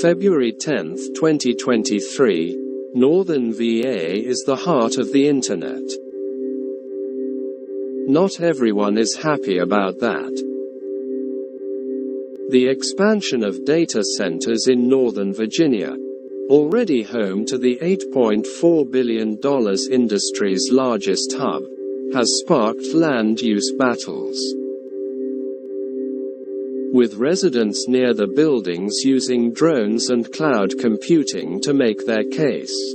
February 10, 2023, Northern VA is the heart of the Internet. Not everyone is happy about that. The expansion of data centers in Northern Virginia, already home to the $8.4 billion industry's largest hub, has sparked land use battles, with residents near the buildings using drones and cloud computing to make their case.